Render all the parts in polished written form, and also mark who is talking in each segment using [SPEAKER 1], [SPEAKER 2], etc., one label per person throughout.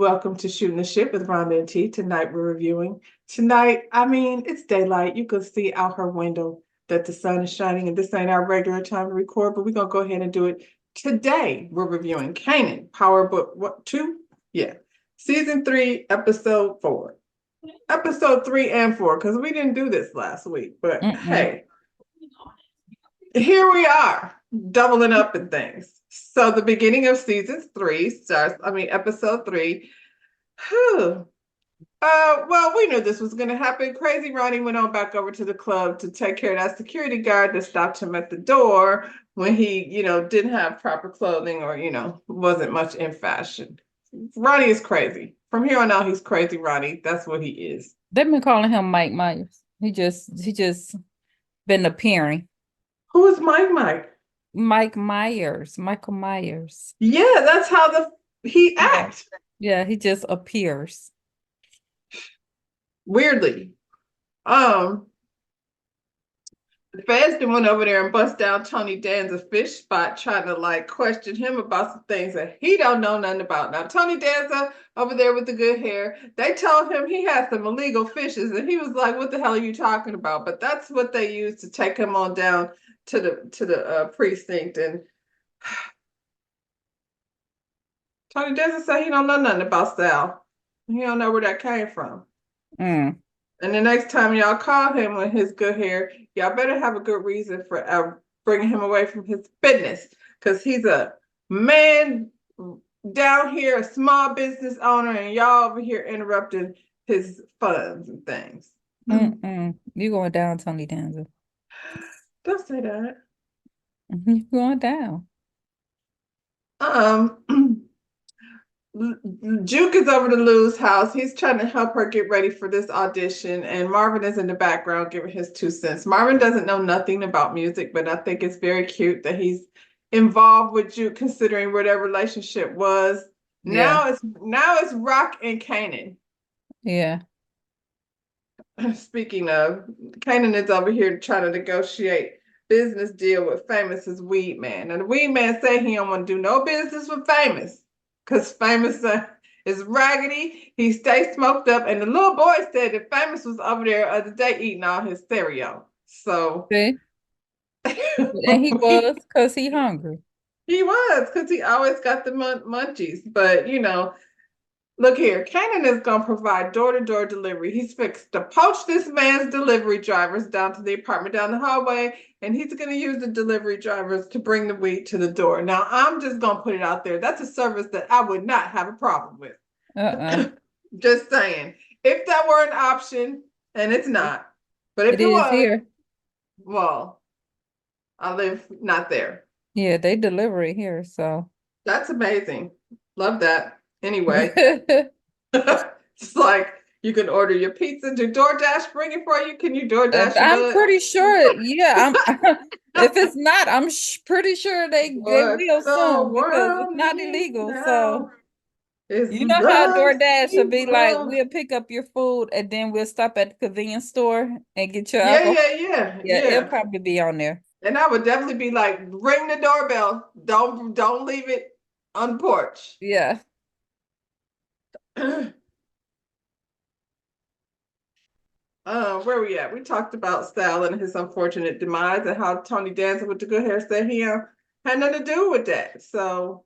[SPEAKER 1] Welcome to Shooting the Shit with Rhonda and T. Tonight we're reviewing. Tonight, it's daylight. You can see out her window that the sun is shining, and this ain't our regular time to record, but we're gonna go ahead and do it. Today we're reviewing Kanan, Power Book what 2? Yeah. Season 3, episode 4. Episode 3 and 4, because we didn't do this last week, but hey, here we are, doubling up in things. So the beginning of season 3 episode 3. Well, we knew this was going to happen. Crazy Ronnie went on back over to the club to take care of that security guard that stopped him at the door when he, didn't have proper clothing or, wasn't much in fashion. Ronnie is crazy. From here on out, he's crazy Ronnie. That's what he is.
[SPEAKER 2] They've been calling him Mike Myers. He just been appearing.
[SPEAKER 1] Who is Mike?
[SPEAKER 2] Mike Myers. Michael Myers.
[SPEAKER 1] Yeah, that's how he acts.
[SPEAKER 2] Yeah, he just appears.
[SPEAKER 1] Weirdly. The feds went over there and bust down Tony Danza's fish spot, trying to question him about some things that he don't know nothing about. Now, Tony Danza over there with the good hair, they told him he had some illegal fishes, and he was like, "What the hell are you talking about?" But that's what they used to take him on down to the precinct. And Tony Danza said he don't know nothing about Sal. He don't know where that came from. And the next time y'all call him with his good hair, y'all better have a good reason for bringing him away from his business, because he's a man down here, a small business owner, and y'all over here interrupting his funds and things.
[SPEAKER 2] You going down, Tony Danza?
[SPEAKER 1] Don't say that.
[SPEAKER 2] You going down?
[SPEAKER 1] Juke is over to Lou's house. He's trying to help her get ready for this audition, and Marvin is in the background giving his 2 cents. Marvin doesn't know nothing about music, but I think it's very cute that he's involved with Juke, considering where their relationship was.
[SPEAKER 2] Yeah.
[SPEAKER 1] Now it's Rock and Kanan.
[SPEAKER 2] Yeah.
[SPEAKER 1] Speaking of, Kanan is over here trying to negotiate business deal with Famous's weed man, and the weed man say he don't want to do no business with Famous, because Famous is raggedy. He stays smoked up, and the little boy said that Famous was over there the other day eating all his cereal. So,
[SPEAKER 2] see? And he was, because he hungry.
[SPEAKER 1] He was, because he always got the munchies. But look here, Kanan is gonna provide door-to-door delivery. He's fixed to poach this man's delivery drivers down to the apartment down the hallway, and he's gonna use the delivery drivers to bring the weed to the door. Now, I'm just gonna put it out there. That's a service that I would not have a problem with. Just saying. If that were an option, and it's not, but if it was
[SPEAKER 2] here,
[SPEAKER 1] well, I live not there.
[SPEAKER 2] Yeah, they deliver it here, so
[SPEAKER 1] that's amazing. Love that. Anyway, it's like you can order your pizza. Do DoorDash bring it for you? Can you DoorDash?
[SPEAKER 2] I'm pretty sure. Yeah, if it's not, I'm pretty sure they will soon, because it's not illegal. So you know how DoorDash will be like, we'll pick up your food and then we'll stop at the convenience store and get your alcohol.
[SPEAKER 1] Yeah.
[SPEAKER 2] It'll probably be on there.
[SPEAKER 1] And I would definitely be like, ring the doorbell. Don't leave it on the porch.
[SPEAKER 2] Yeah.
[SPEAKER 1] Where we at? We talked about Sal and his unfortunate demise, and how Tony Danza with the good hair said he had nothing to do with that. So,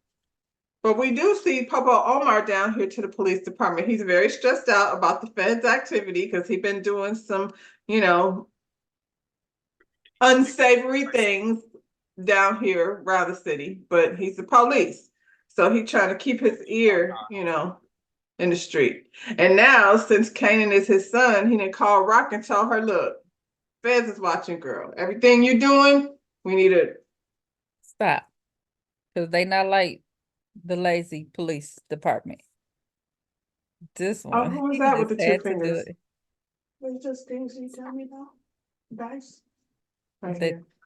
[SPEAKER 1] but we do see Popo Omar down here to the police department. He's very stressed out about the feds' activity, because he's been doing some, unsavory things down here around the city, but he's the police. So he's trying to keep his ear, in the street. And now, since Kanan is his son, he didn't call Rock and tell her, look, feds is watching, girl. Everything you're doing, we need to
[SPEAKER 2] stop. Because they not like the lazy police department. This one.
[SPEAKER 1] Who was that with the 2 fingers? It's just things you tell me about, guys.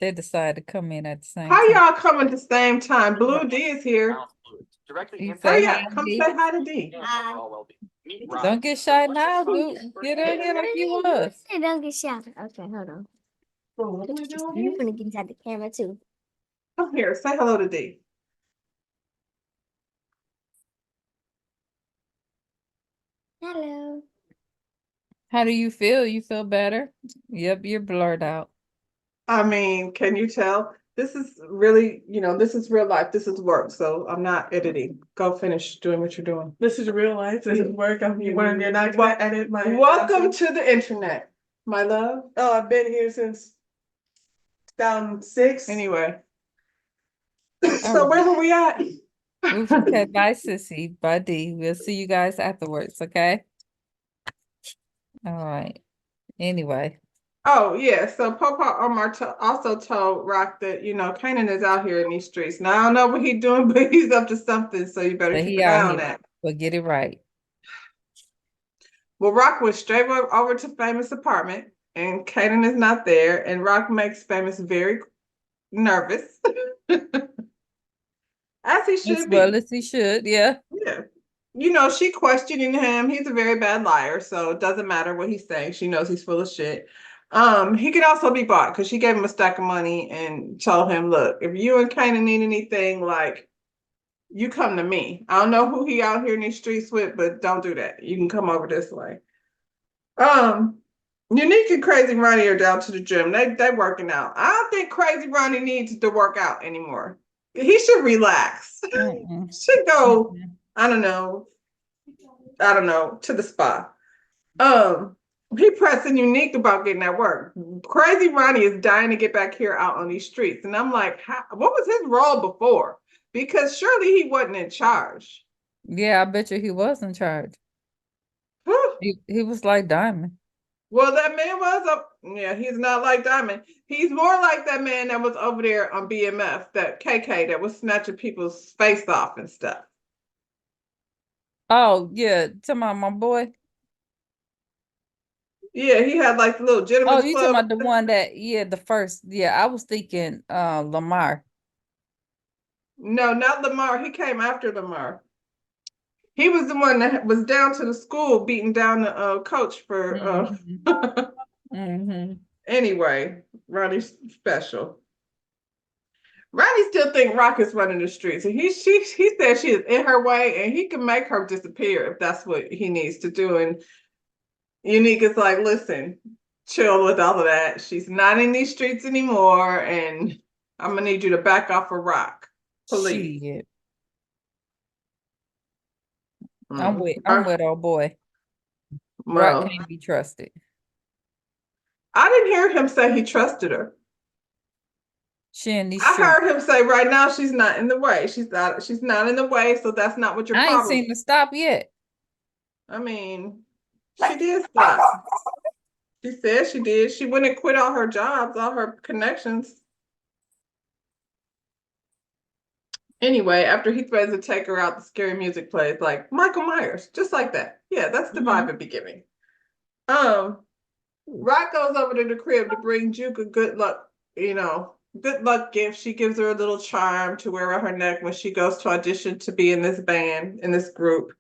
[SPEAKER 2] They decided to come in at the same
[SPEAKER 1] time. How y'all come at the same time? Blue D is here. Hurry up, come say hi to D.
[SPEAKER 2] Don't get shy now, Blue. Get in here like you was.
[SPEAKER 3] Don't get shy. Okay, hold on. You're gonna get inside the camera too.
[SPEAKER 1] Come here, say hello to D.
[SPEAKER 3] Hello.
[SPEAKER 2] How do you feel? You feel better? Yep, you're blurred out.
[SPEAKER 1] I mean, can you tell? This is really, this is real life. This is work. So I'm not editing. Go finish doing what you're doing.
[SPEAKER 4] This is real life. This is work. You're not going to edit my.
[SPEAKER 1] Welcome to the internet, my love.
[SPEAKER 4] Oh, I've been here since 2006.
[SPEAKER 1] Anyway.
[SPEAKER 2] All
[SPEAKER 1] So
[SPEAKER 2] right.
[SPEAKER 1] where were we at?
[SPEAKER 2] Okay, bye, Sissy. Bye, D. We'll see you guys afterwards, okay? All right. Anyway.
[SPEAKER 1] Oh, yeah. So Papa Omar also told Rock that, Kanan is out here in these streets. Now, I don't know what he's doing, but he's up to something. So you better
[SPEAKER 2] But
[SPEAKER 1] keep
[SPEAKER 2] he
[SPEAKER 1] an eye
[SPEAKER 2] out
[SPEAKER 1] on
[SPEAKER 2] here.
[SPEAKER 1] that.
[SPEAKER 2] But get it right.
[SPEAKER 1] Well, Rock went straight over to Famous' apartment, and Kanan is not there. And Rock makes Famous very nervous, as he should
[SPEAKER 2] As
[SPEAKER 1] be.
[SPEAKER 2] well as he should, yeah.
[SPEAKER 1] Yeah. She questioning him. He's a very bad liar, so it doesn't matter what he's saying. She knows he's full of shit. He can also be bought because she gave him a stack of money and told him, look, if you and Kanan need anything, like, you come to me. I don't know who he out here in these streets with, but don't do that. You can come over this way. Unique and Crazy Ronnie are down to the gym. They working out. I don't think Crazy Ronnie needs to work out anymore. He should relax. Should go, I don't know, to the spa. He pressing Unique about getting that work. Crazy Ronnie is dying to get back here out on these streets. And I'm like, what was his role before? Because surely he wasn't in charge.
[SPEAKER 2] Yeah, I bet you he was in charge. He was like Diamond.
[SPEAKER 1] Well, that man was up. Yeah, he's not like Diamond. He's more like that man that was over there on BMF, that KK that was snatching people's face off and stuff.
[SPEAKER 2] Oh, yeah. Talking about my boy.
[SPEAKER 1] Yeah, he had like the little gentleman's
[SPEAKER 2] Oh, you
[SPEAKER 1] club.
[SPEAKER 2] talking about the one that, the first. Yeah, I was thinking Lamar.
[SPEAKER 1] No, not Lamar. He came after Lamar. He was the one that was down to the school beating down the coach for Anyway, Ronnie's special. Ronnie still think Rock is running the streets, and he said she is in her way, and he can make her disappear if that's what he needs to do. And Unique is like, listen, chill with all of that. She's not in these streets anymore, and I'm gonna need you to back off of Rock, please.
[SPEAKER 2] Shit. I'm with old boy.
[SPEAKER 1] Well,
[SPEAKER 2] Rock can't be trusted.
[SPEAKER 1] I didn't hear him say he trusted her. I heard him say right now she's not in the way. She's not in the way, so that's not what your problem is.
[SPEAKER 2] I ain't seen her stop yet.
[SPEAKER 1] I mean, she did stop. She said she did. She wouldn't quit all her jobs, all her connections. Anyway, after he threatens to take her out, the scary music plays like Michael Myers, just like that. Yeah, that's the vibe it'd be giving. Rock goes over to the crib to bring Juke a good luck, good luck gift. She gives her a little charm to wear around her neck when she goes to audition to be in this band, in this group.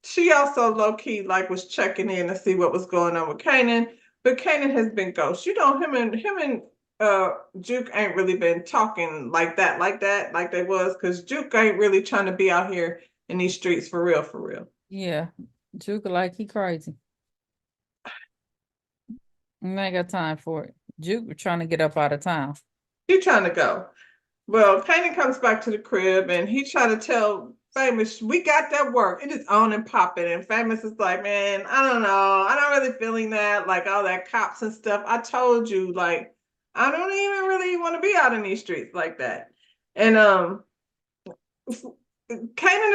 [SPEAKER 1] She also low-key was checking in to see what was going on with Kanan, but Kanan has been ghost. Him and Juke ain't really been talking like they was, because Juke ain't really trying to be out here in these streets for real.
[SPEAKER 2] Yeah, Juke like he crazy. I ain't got time for it. Juke trying to get up out of town.
[SPEAKER 1] He trying to go. Well, Kanan comes back to the crib and he trying to tell Famous, we got that work. It is on and popping. And Famous is like, man, I don't know. I'm not really feeling that, like all that cops and stuff. I told you, I don't even really want to be out in these streets like that. And Kanan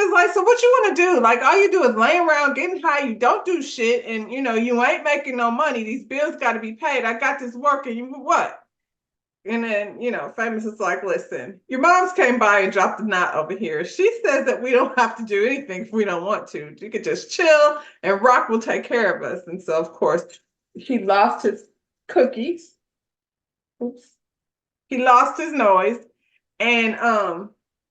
[SPEAKER 1] is like, so what you want to do? Like, all you do is lay around getting high. You don't do shit. And, you ain't making no money. These bills got to be paid. I got this work. And you what? And then, Famous is like, listen, your mom's came by and dropped the knot over here. She says that we don't have to do anything if we don't want to. You could just chill and Rock will take care of us. And so, of course, he lost his cookies. Oops. He lost his noise and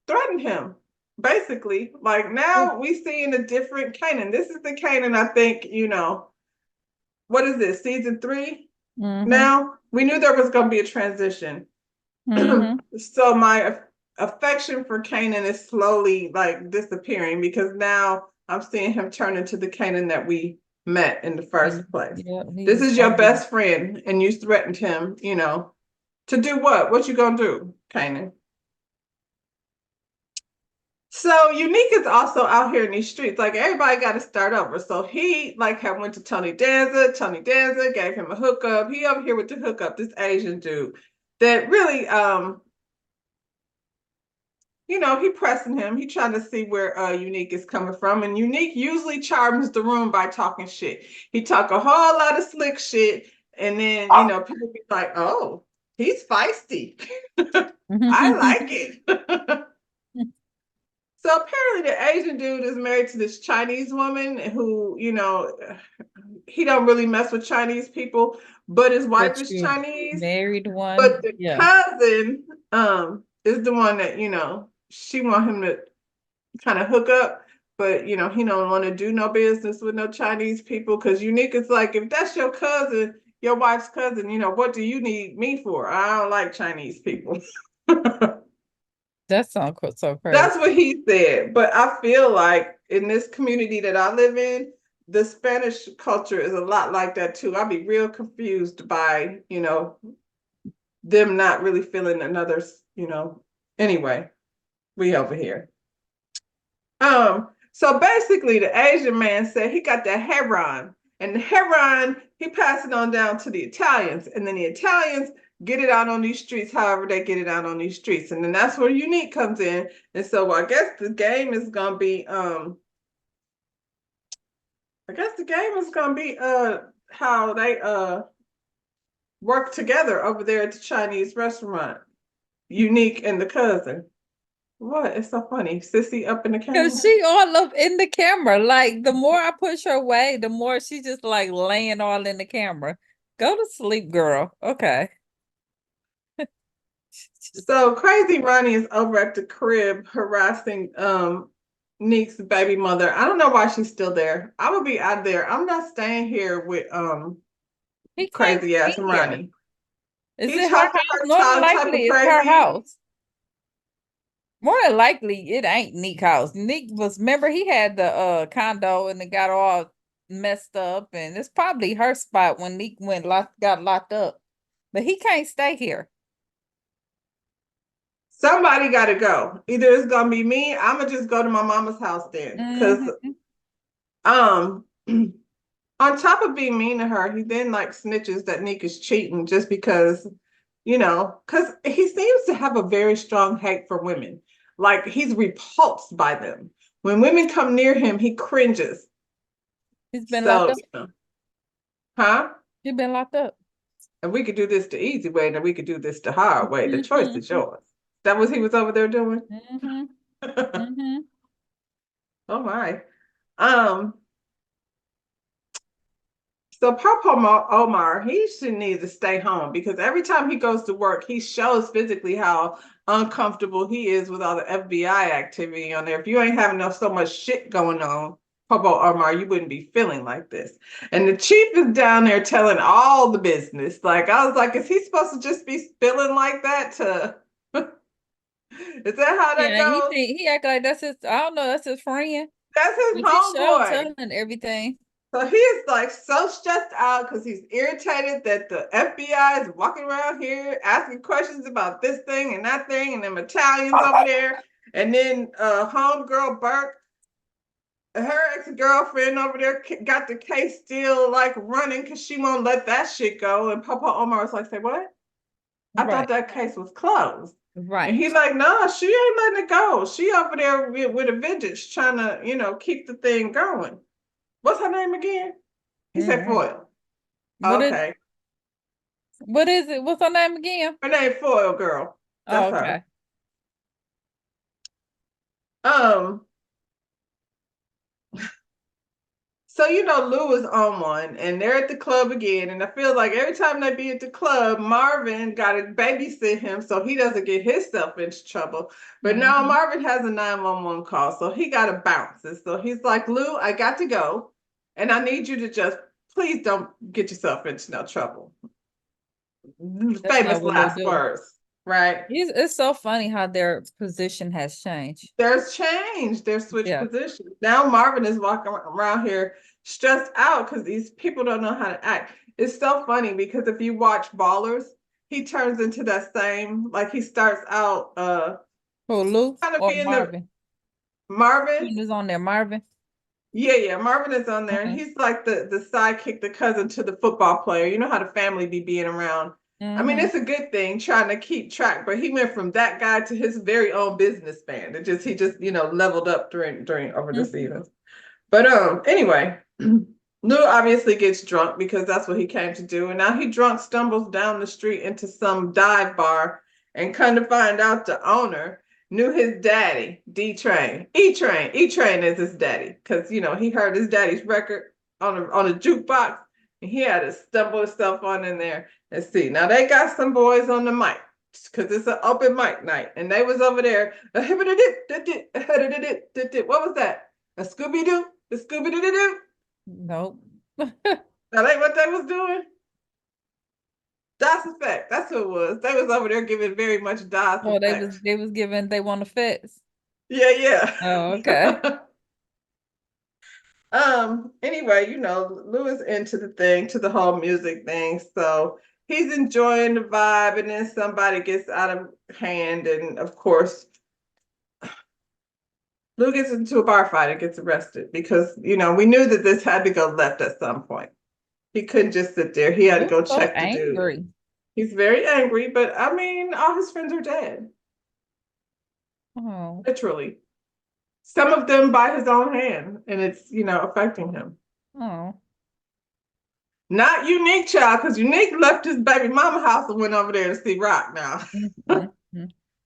[SPEAKER 1] threatened him. Basically, now we seeing a different Kanan. This is the Kanan, I think, what is this, season 3? Now, we knew there was going to be a transition. So my affection for Kanan is slowly disappearing, because now I'm seeing him turn into the Kanan that we met in the first place.
[SPEAKER 2] Yeah,
[SPEAKER 1] this is your best friend, and you threatened him, you know, to do what? What you gonna do, Kanan? So Unique is also out here in these streets. Like everybody got to start over. So he like had went to Tony Danza. Tony Danza gave him a hookup. He over here with the hookup, this Asian dude that really you know, he pressing him. He trying to see where Unique is coming from. And Unique usually charms the room by talking shit. He talk a whole lot of slick shit. And then, you know, people be like, oh, he's feisty. I like it. So apparently the Asian dude is married to this Chinese woman who, you know, he don't really mess with Chinese people, but his wife is Chinese.
[SPEAKER 2] Married one.
[SPEAKER 1] But the cousin is the one that, you know, she want him to kind of hook up, but you know, he don't want to do no business with no Chinese people because Unique is like, if that's your cousin, your wife's cousin, you know, what do you need me for? I don't like Chinese people.
[SPEAKER 2] That sounds so crazy.
[SPEAKER 1] That's what he said. But I feel like in this community that I live in, the Spanish culture is a lot like that too. I'd be real confused by, you know, them not really feeling another's, you know. Anyway, we over here. So basically the Asian man said he got that heron, and the heron, he passed it on down to the Italians, and then the Italians get it out on these streets however they get it out on these streets. And then that's where Unique comes in. And so I guess the game is gonna be how they work together over there at the Chinese restaurant. Unique and the cousin. What? It's so funny. Sissy up in the camera.
[SPEAKER 2] Because she all up in the camera. Like the more I push her away, the more she just like laying all in the camera. Go to sleep, girl. Okay.
[SPEAKER 1] So Crazy Ronnie is over at the crib harassing Neek's baby mother. I don't know why she's still there. I would be out there. I'm not staying here with crazy ass Ronnie.
[SPEAKER 2] Is it her house? More than likely it's her house. More than likely it ain't Neek's house. Neek was, remember he had the condo and it got all messed up, and it's probably her spot when Neek got locked up. But he can't stay here.
[SPEAKER 1] Somebody got to go. Either it's gonna be me. I'm gonna just go to my mama's house then, because on top of being mean to her, he then like snitches that Neek is cheating just because, you know, because he seems to have a very strong hate for women. Like he's repulsed by them. When women come near him, he cringes.
[SPEAKER 2] He's been locked up.
[SPEAKER 1] Huh?
[SPEAKER 2] He's been locked up.
[SPEAKER 1] And we could do this the easy way, and we could do this the hard way. The choice is yours. That was he was over there doing? Oh my. So Papa Omar, he should need to stay home because every time he goes to work, he shows physically how uncomfortable he is with all the FBI activity on there. If you ain't having so much shit going on, Papa Omar, you wouldn't be feeling like this. And the chief is down there telling all the business. Like, I was like, is he supposed to just be spilling like that to... Is that how that goes?
[SPEAKER 2] He act like that's his, I don't know, that's his friend.
[SPEAKER 1] That's his homeboy.
[SPEAKER 2] Telling everything.
[SPEAKER 1] So he's like so stressed out because he's irritated that the FBI is walking around here asking questions about this thing and that thing, and them Italians over there. And then homegirl Burke, her ex-girlfriend over there got the case still like running because she won't let that shit go. And Papa Omar was like, say what? I thought that case was closed.
[SPEAKER 2] Right.
[SPEAKER 1] And he's like, no, she ain't letting it go. She over there with a vengeance trying to, you know, keep the thing going. What's her name again? He said Foil. Okay.
[SPEAKER 2] What is it? What's her name again?
[SPEAKER 1] Her name Foil Girl. That's
[SPEAKER 2] okay.
[SPEAKER 1] her. So, you know, Lou is on one and they're at the club again. And I feel like every time they be at the club, Marvin got to babysit him so he doesn't get himself into trouble. But now Marvin has a 911 call, so he got to bounce. And so he's like, Lou, I got to go. And I need you to just, please don't get yourself into no trouble. Famous last words. right?
[SPEAKER 2] It's so funny how their position has changed.
[SPEAKER 1] There's change. There's switched positions. Now Marvin is walking around here stressed out because these people don't know how to act. It's so funny because if you watch Ballers, he turns into that same, like he starts out
[SPEAKER 2] Lou
[SPEAKER 1] kind of
[SPEAKER 2] or
[SPEAKER 1] being
[SPEAKER 2] Marvin?
[SPEAKER 1] Marvin.
[SPEAKER 2] Who's on there? Marvin?
[SPEAKER 1] Yeah, Marvin is on there. And he's like the sidekick, the cousin to the football player. You know how the family be being around. I mean, it's a good thing trying to keep track, but he went from that guy to his very own businessman. He just leveled up during over the seasons. But anyway, Lou obviously gets drunk because that's what he came to do. And now he drunk stumbles down the street into some dive bar and come to find out the owner knew his daddy, D-Train. E-Train is his daddy. Because he heard his daddy's record on a jukebox and he had to stumble himself on in there and see. Now they got some boys on the mic because it's an open mic night. And they was over there. What was that? A Scooby-Doo? The Scooby-Doo?
[SPEAKER 2] Nope.
[SPEAKER 1] That ain't what they was doing. Das Effect. That's who it was. They was over there giving very much Das Effect.
[SPEAKER 2] They was giving They Want Effects.
[SPEAKER 1] Yeah.
[SPEAKER 2] Oh, okay.
[SPEAKER 1] Anyway, Lou is into the whole music thing. So he's enjoying the vibe, and then somebody gets out of hand, and of course, Lou gets into a bar fight and gets arrested because, we knew that this had to go left at some point. He couldn't just sit there. He had to go check the dude. He's very angry, but I mean, all his friends are dead.
[SPEAKER 2] Oh.
[SPEAKER 1] Literally. Some of them by his own hand, and it's, affecting him.
[SPEAKER 2] Oh.
[SPEAKER 1] Not Unique, child, because Unique left his baby mama house and went over there to see Rock now.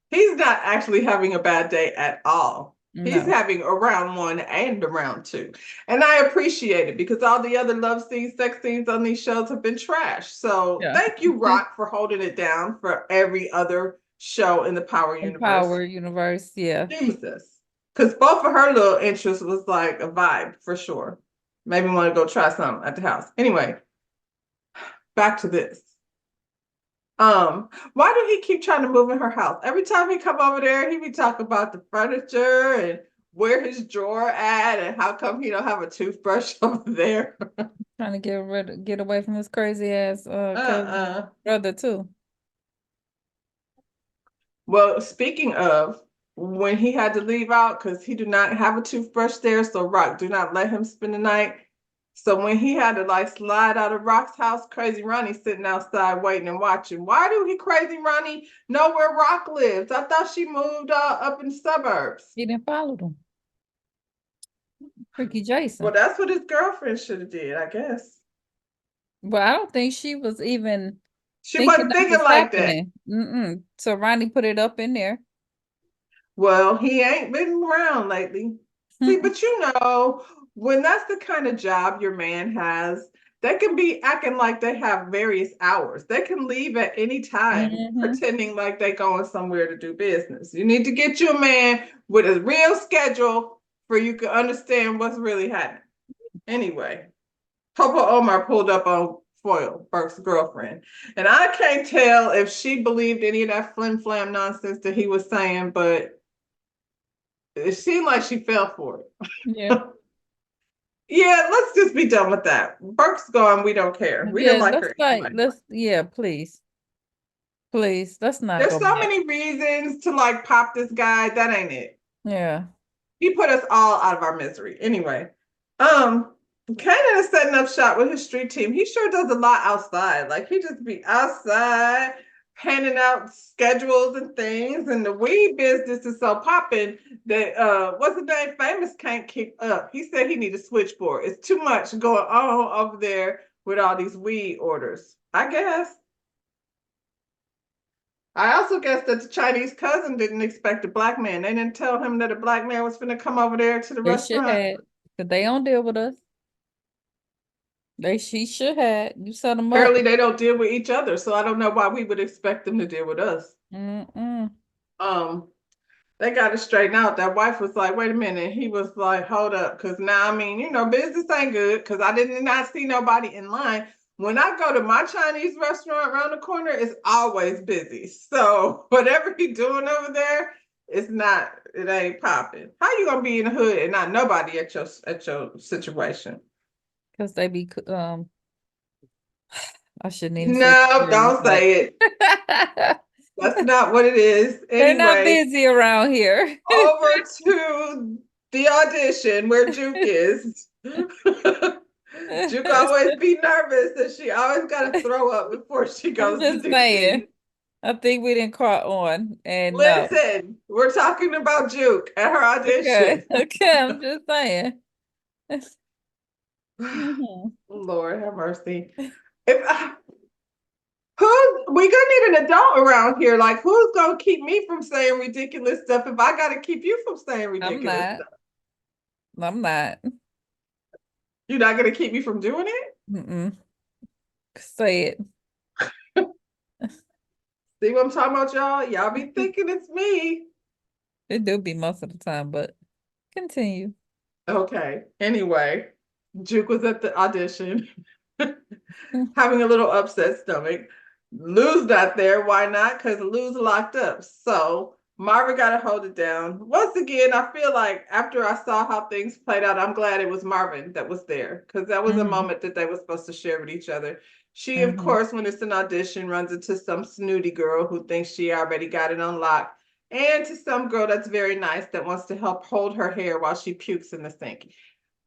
[SPEAKER 1] He's not actually having a bad day at all. No. He's having a round 1 and a round 2. And I appreciate it because all the other love scenes, sex scenes on these shows have been trash. So thank you, Rock, for holding it down for every other show in the Power Universe.
[SPEAKER 2] Power Universe, yeah.
[SPEAKER 1] Jesus. Because both of her little interests was like a vibe for sure. Maybe want to go try something at the house. Anyway, back to this. Why do he keep trying to move in her house? Every time he come over there, he be talking about the furniture and where his drawer at and how come he don't have a toothbrush over there.
[SPEAKER 2] Trying to get away from his crazy ass brother too.
[SPEAKER 1] Well, speaking of, when he had to leave out because he do not have a toothbrush there, so Rock do not let him spend the night. So when he had to slide out of Rock's house, Crazy Ronnie sitting outside waiting and watching. Why do Crazy Ronnie know where Rock lives? I thought she moved up in the suburbs.
[SPEAKER 2] He didn't follow them. Freaky Jason.
[SPEAKER 1] Well, that's what his girlfriend should have did, I guess.
[SPEAKER 2] Well, I don't think she was even.
[SPEAKER 1] She wasn't thinking like that.
[SPEAKER 2] So Ronnie put it up in there.
[SPEAKER 1] Well, he ain't been around lately. See, but when that's the kind of job your man has, they can be acting like they have various hours. They can leave at any time, pretending like they're going somewhere to do business. You need to get you a man with a real schedule for you to understand what's really happening. Anyway, Papa Omar pulled up on Foyle, Burke's girlfriend. And I can't tell if she believed any of that flim-flam nonsense that he was saying, but it seemed like she fell for it.
[SPEAKER 2] Yeah.
[SPEAKER 1] Yeah, let's just be done with that. Burke's gone. We don't care. We don't like her.
[SPEAKER 2] Please. Please, let's not.
[SPEAKER 1] There's so many reasons to pop this guy. That ain't it.
[SPEAKER 2] Yeah.
[SPEAKER 1] He put us all out of our misery. Anyway, Kanan is setting up shop with his street team. He sure does a lot outside. He just be outside handing out schedules and things, and the weed business is so popping that what's the name? Famous can't keep up. He said he need a switchboard. It's too much going on over there with all these weed orders. I guess. I also guess that the Chinese cousin didn't expect a black man. They didn't tell him that a black man was going to come over there to the restaurant.
[SPEAKER 2] Should have, but they don't deal with us. She should have. You set them up.
[SPEAKER 1] Apparently, they don't deal with each other, so I don't know why we would expect them to deal with us. They got to straighten out. That wife was like, "Wait a minute." He was like, "Hold up," because now business ain't good. Because I did not see nobody in line. when I go to my Chinese restaurant around the corner, it's always busy. So whatever he doing over there, it ain't popping. How you gonna be in the hood and not nobody at your situation?
[SPEAKER 2] Because they be I shouldn't even say
[SPEAKER 1] No,
[SPEAKER 2] security,
[SPEAKER 1] don't
[SPEAKER 2] but
[SPEAKER 1] say it. That's not what it is.
[SPEAKER 2] they're not
[SPEAKER 1] Anyway,
[SPEAKER 2] busy around here.
[SPEAKER 1] over to the audition where Juke is. Juke always be nervous and she always gotta throw up before she
[SPEAKER 2] I'm
[SPEAKER 1] goes to
[SPEAKER 2] just
[SPEAKER 1] do
[SPEAKER 2] saying.
[SPEAKER 1] scenes.
[SPEAKER 2] I think we didn't caught on. And no.
[SPEAKER 1] Listen, we're talking about Juke at her
[SPEAKER 2] Okay.
[SPEAKER 1] audition.
[SPEAKER 2] Okay, I'm just saying. Mhm.
[SPEAKER 1] Lord have mercy. If who's we gonna need an adult around here? Like, who's gonna keep me from saying ridiculous stuff if I gotta keep you from saying
[SPEAKER 2] I'm
[SPEAKER 1] ridiculous
[SPEAKER 2] not.
[SPEAKER 1] stuff?
[SPEAKER 2] I'm not.
[SPEAKER 1] You're not gonna keep me from doing it?
[SPEAKER 2] Mm-mm. Say it.
[SPEAKER 1] See what I'm talking about, y'all? Y'all be thinking it's me.
[SPEAKER 2] It do be most of the time, but continue.
[SPEAKER 1] Okay. Anyway, Juke was at the audition,
[SPEAKER 2] Mm.
[SPEAKER 1] having a little upset stomach. Lou's not there. Why not? Because Lou's locked up. So Marvin got to hold it down. Once again, I feel like after I saw how things played out, I'm glad it was Marvin that was there because that was a moment that they were supposed to share with each other. She, of course, when it's an audition, runs into some snooty girl who thinks she already got it on lock, and to some girl that's very nice that wants to help hold her hair while she pukes in the sink.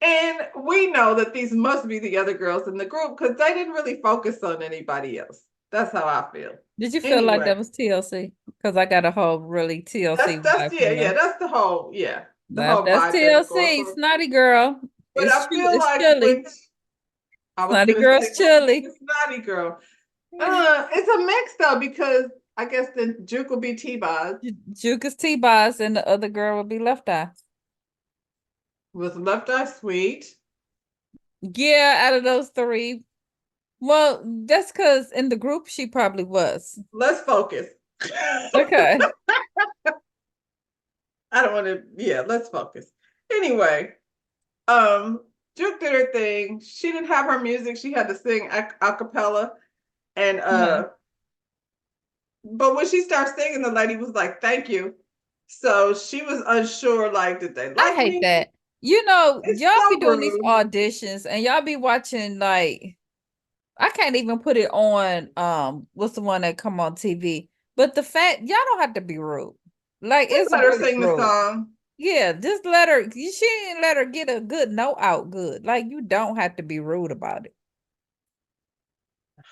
[SPEAKER 1] And we know that these must be the other girls in the group because they didn't really focus on anybody else. That's how I feel.
[SPEAKER 2] Did you feel like
[SPEAKER 1] Anyway,
[SPEAKER 2] that was TLC? Because I got a whole really TLC
[SPEAKER 1] that's
[SPEAKER 2] vibe from
[SPEAKER 1] yeah,
[SPEAKER 2] them.
[SPEAKER 1] that's the whole the
[SPEAKER 2] Now, if
[SPEAKER 1] whole
[SPEAKER 2] that's
[SPEAKER 1] vibe they were going
[SPEAKER 2] TLC,
[SPEAKER 1] for.
[SPEAKER 2] snotty girl.
[SPEAKER 1] But I feel
[SPEAKER 2] It's
[SPEAKER 1] like
[SPEAKER 2] chilly.
[SPEAKER 1] when I was
[SPEAKER 2] Snotty
[SPEAKER 1] gonna
[SPEAKER 2] girl's
[SPEAKER 1] say
[SPEAKER 2] chilly.
[SPEAKER 1] it's naughty girl. It's a mix though because I guess the Juke will be T-Boz.
[SPEAKER 2] Juke is T-Boz and the other girl would be Left Eye.
[SPEAKER 1] Was Left Eye Sweet.
[SPEAKER 2] Yeah, out of those three. Well, that's because in the group she probably was.
[SPEAKER 1] Let's focus.
[SPEAKER 2] Okay.
[SPEAKER 1] I don't want to, let's focus. Anyway, Juke did her thing. She didn't have her music. She had to sing a cappella. And but when she started singing, the lady was like, "Thank you." So she was unsure, like, did they
[SPEAKER 2] I
[SPEAKER 1] like
[SPEAKER 2] hate
[SPEAKER 1] me?
[SPEAKER 2] that. You know,
[SPEAKER 1] It's
[SPEAKER 2] y'all be
[SPEAKER 1] so
[SPEAKER 2] doing these
[SPEAKER 1] rude.
[SPEAKER 2] auditions and y'all be watching like I can't even put it on what's the one that come on TV. But the fact y'all don't have to be rude. Like
[SPEAKER 1] Just
[SPEAKER 2] it's
[SPEAKER 1] let her
[SPEAKER 2] really
[SPEAKER 1] sing the
[SPEAKER 2] rude.
[SPEAKER 1] song.
[SPEAKER 2] Yeah, just let her she didn't let her get a good note out good. Like you don't have to be rude about it.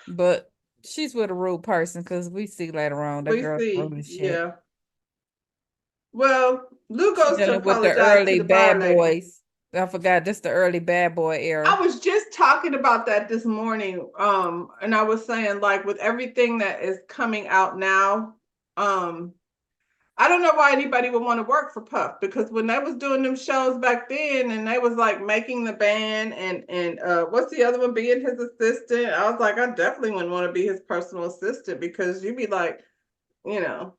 [SPEAKER 2] But she's with a rude person because we see later on that
[SPEAKER 1] We
[SPEAKER 2] girl
[SPEAKER 1] see,
[SPEAKER 2] rude as shit.
[SPEAKER 1] yeah. Well, Lou
[SPEAKER 2] She
[SPEAKER 1] goes to
[SPEAKER 2] dealing with the
[SPEAKER 1] apologize to
[SPEAKER 2] early
[SPEAKER 1] the bar
[SPEAKER 2] bad
[SPEAKER 1] lady.
[SPEAKER 2] boys. I forgot this the early bad boy era.
[SPEAKER 1] I was just talking about that this morning. And I was saying, like, with everything that is coming out now, I don't know why anybody would want to work for Puff because when they was doing them shows back then and they was like making the band and what's the other one being his assistant, I was like, I definitely wouldn't want to be his personal assistant because you'd be like, you know,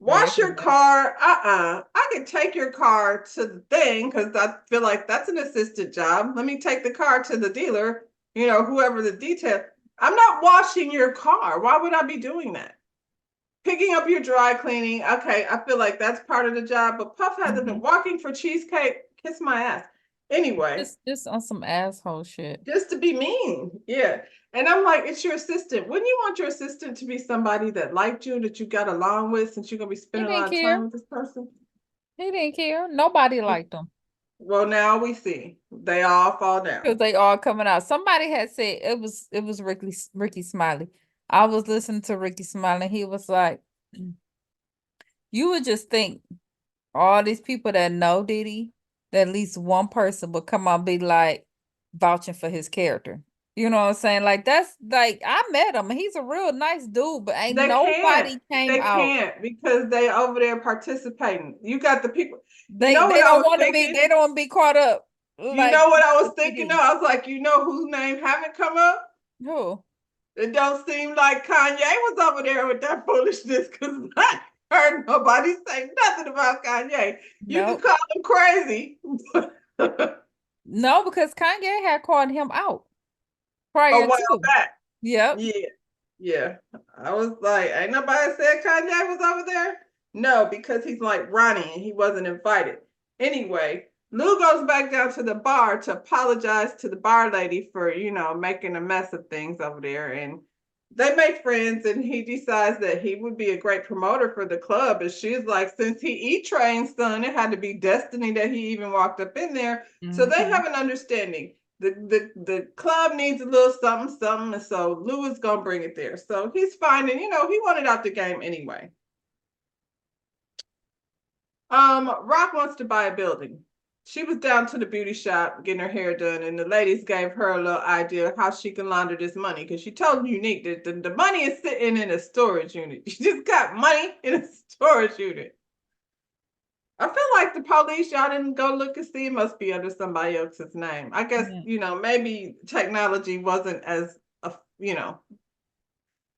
[SPEAKER 2] Yeah,
[SPEAKER 1] wash your car. I could take your car to the thing because I feel like that's an assistant job. Let me take the car to the dealer, whoever the detail. I'm not washing your car. Why would I be doing that? Picking up your dry cleaning. Okay, I feel like that's part of the job. But Puff hasn't been walking for cheesecake. Kiss my ass. Anyway,
[SPEAKER 2] just on some asshole shit.
[SPEAKER 1] just to be mean. Yeah. And I'm like, it's your assistant. Wouldn't you want your assistant to be somebody that liked you, that you got along with, since you're gonna be
[SPEAKER 2] He
[SPEAKER 1] spending a
[SPEAKER 2] didn't
[SPEAKER 1] lot of
[SPEAKER 2] care.
[SPEAKER 1] time with this person?
[SPEAKER 2] He didn't care. Nobody liked him.
[SPEAKER 1] Well, now we see they all fall down.
[SPEAKER 2] Because they all coming out. Somebody had said it was Ricky Smiley. I was listening to Ricky Smiley. He was like, you would just think all these people that know Diddy, that at least one person would come out and be like vouching for his character. You know what I'm saying? Like that's like I met him and he's a real nice dude, but ain't
[SPEAKER 1] They can't.
[SPEAKER 2] nobody came
[SPEAKER 1] They
[SPEAKER 2] out.
[SPEAKER 1] can't because they over there participating. You got the people. You
[SPEAKER 2] They
[SPEAKER 1] know what I
[SPEAKER 2] don't
[SPEAKER 1] was
[SPEAKER 2] want to be
[SPEAKER 1] thinking?
[SPEAKER 2] they don't want to be caught up
[SPEAKER 1] You
[SPEAKER 2] like
[SPEAKER 1] know what I was thinking of?
[SPEAKER 2] Diddy.
[SPEAKER 1] I was like, whose name haven't come up?
[SPEAKER 2] Who?
[SPEAKER 1] It don't seem like Kanye was over there with that foolishness because I heard nobody say nothing about Kanye. You can
[SPEAKER 2] No.
[SPEAKER 1] call him crazy.
[SPEAKER 2] No, because Kanye had called him out prior
[SPEAKER 1] a while
[SPEAKER 2] to.
[SPEAKER 1] back.
[SPEAKER 2] Yep.
[SPEAKER 1] Yeah. I was like, ain't nobody said Kanye was over there? No, because he's like Ronnie and he wasn't invited. Anyway, Lou goes back down to the bar to apologize to the bar lady for, making a mess of things over there. And they make friends and he decides that he would be a great promoter for the club. And she's like, since he E-Train's son, it had to be destiny that he even walked up in there. So they have an understanding. The club needs a little something, and so Lou is gonna bring it there. So he's fine, and he wanted out the game anyway. Rock wants to buy a building. She was down to the beauty shop getting her hair done, and the ladies gave her a little idea of how she can launder this money because she told Unique that the money is sitting in a storage unit. She just got money in a storage unit. I feel like the police, y'all didn't go look and see. It must be under somebody else's name. I guess, maybe technology wasn't as,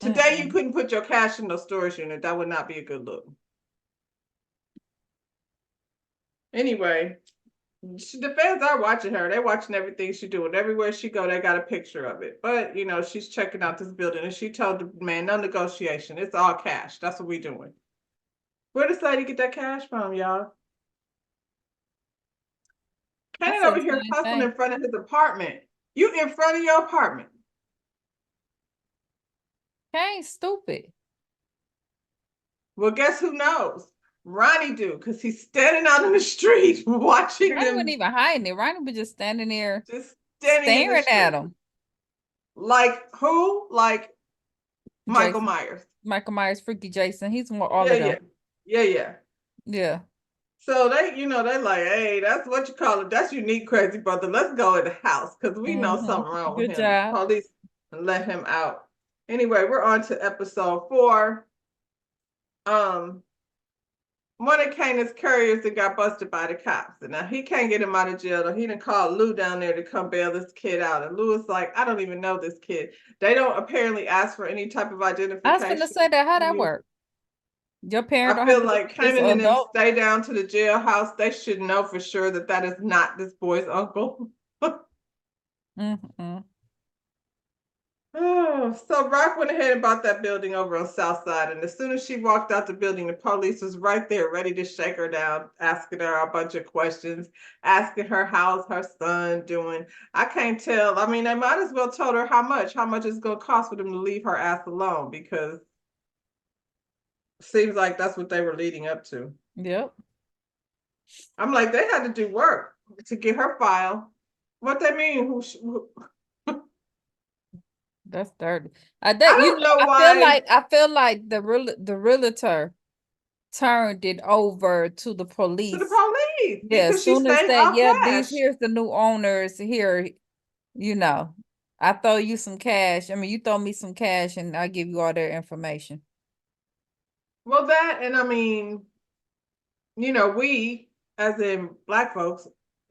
[SPEAKER 1] today you couldn't put your cash in the storage unit. That would not be a good look. Anyway, the fans are watching her. They're watching everything she's doing. Everywhere she go, they got a picture of it. But, she's checking out this building and she told the man, no negotiation. It's all cash. That's what we're doing. Where does lady get that cash from, y'all? Kanan over here hustling in front of his apartment. You in front of your apartment.
[SPEAKER 2] Kane stupid.
[SPEAKER 1] Well, guess who knows? Ronnie do, because he's standing out in the street watching
[SPEAKER 2] Ronnie
[SPEAKER 1] them.
[SPEAKER 2] wasn't even hiding it. Ronnie was just standing there,
[SPEAKER 1] just staring
[SPEAKER 2] at him.
[SPEAKER 1] Like who? Like Michael
[SPEAKER 2] Jason.
[SPEAKER 1] Myers.
[SPEAKER 2] Michael Myers, Freaky Jason. He's all of them.
[SPEAKER 1] Yeah. So they, they like, hey, that's what you call it. That's Unique, crazy brother. Let's go in the house because we know something wrong with him. Good job. Police let him out. Anyway, we're on to episode 4. One of Kanan's couriers that got busted by the cops. And now he can't get him out of jail. He done called Lou down there to come bail this kid out. And Lou is like, I don't even know this kid. They don't apparently ask for any type of identification.
[SPEAKER 2] I was going to say that. How that work? Your parents.
[SPEAKER 1] I feel like Kanan and them stay down to the jailhouse. They should know for sure that is not this boy's uncle. Oh, so Rock went ahead and bought that building over on South Side, and as soon as she walked out the building, the police was right there ready to shake her down, asking her a bunch of questions, asking her how's her son doing. I can't tell. I mean, they might as well told her how much it's going to cost for them to leave her ass alone, because it seems like that's what they were leading up to.
[SPEAKER 2] Yep.
[SPEAKER 1] I'm like, they had to do work to get her file. What they mean?
[SPEAKER 2] That's dirty. I feel like the realtor turned it over to the police.
[SPEAKER 1] To the police.
[SPEAKER 2] Yeah, as soon as they, here's the new owners here. I throw you some cash. I mean, you throw me some cash and I give you all their information.
[SPEAKER 1] Well, that, and I mean, we as in Black folks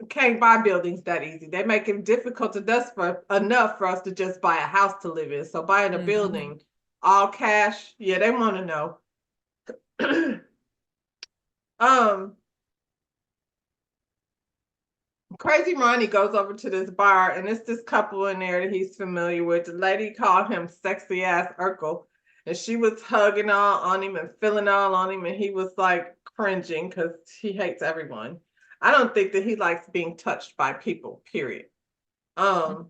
[SPEAKER 1] can't buy buildings that easy. They make it difficult enough for us to just buy a house to live in. So buying a building, all cash, yeah, they want to know. Crazy Ronnie goes over to this bar, and it's this couple in there that he's familiar with. The lady called him sexy ass Urkel, and she was hugging all on him and feeling all on him, and he was like cringing because he hates everyone. I don't think that he likes being touched by people, period. Her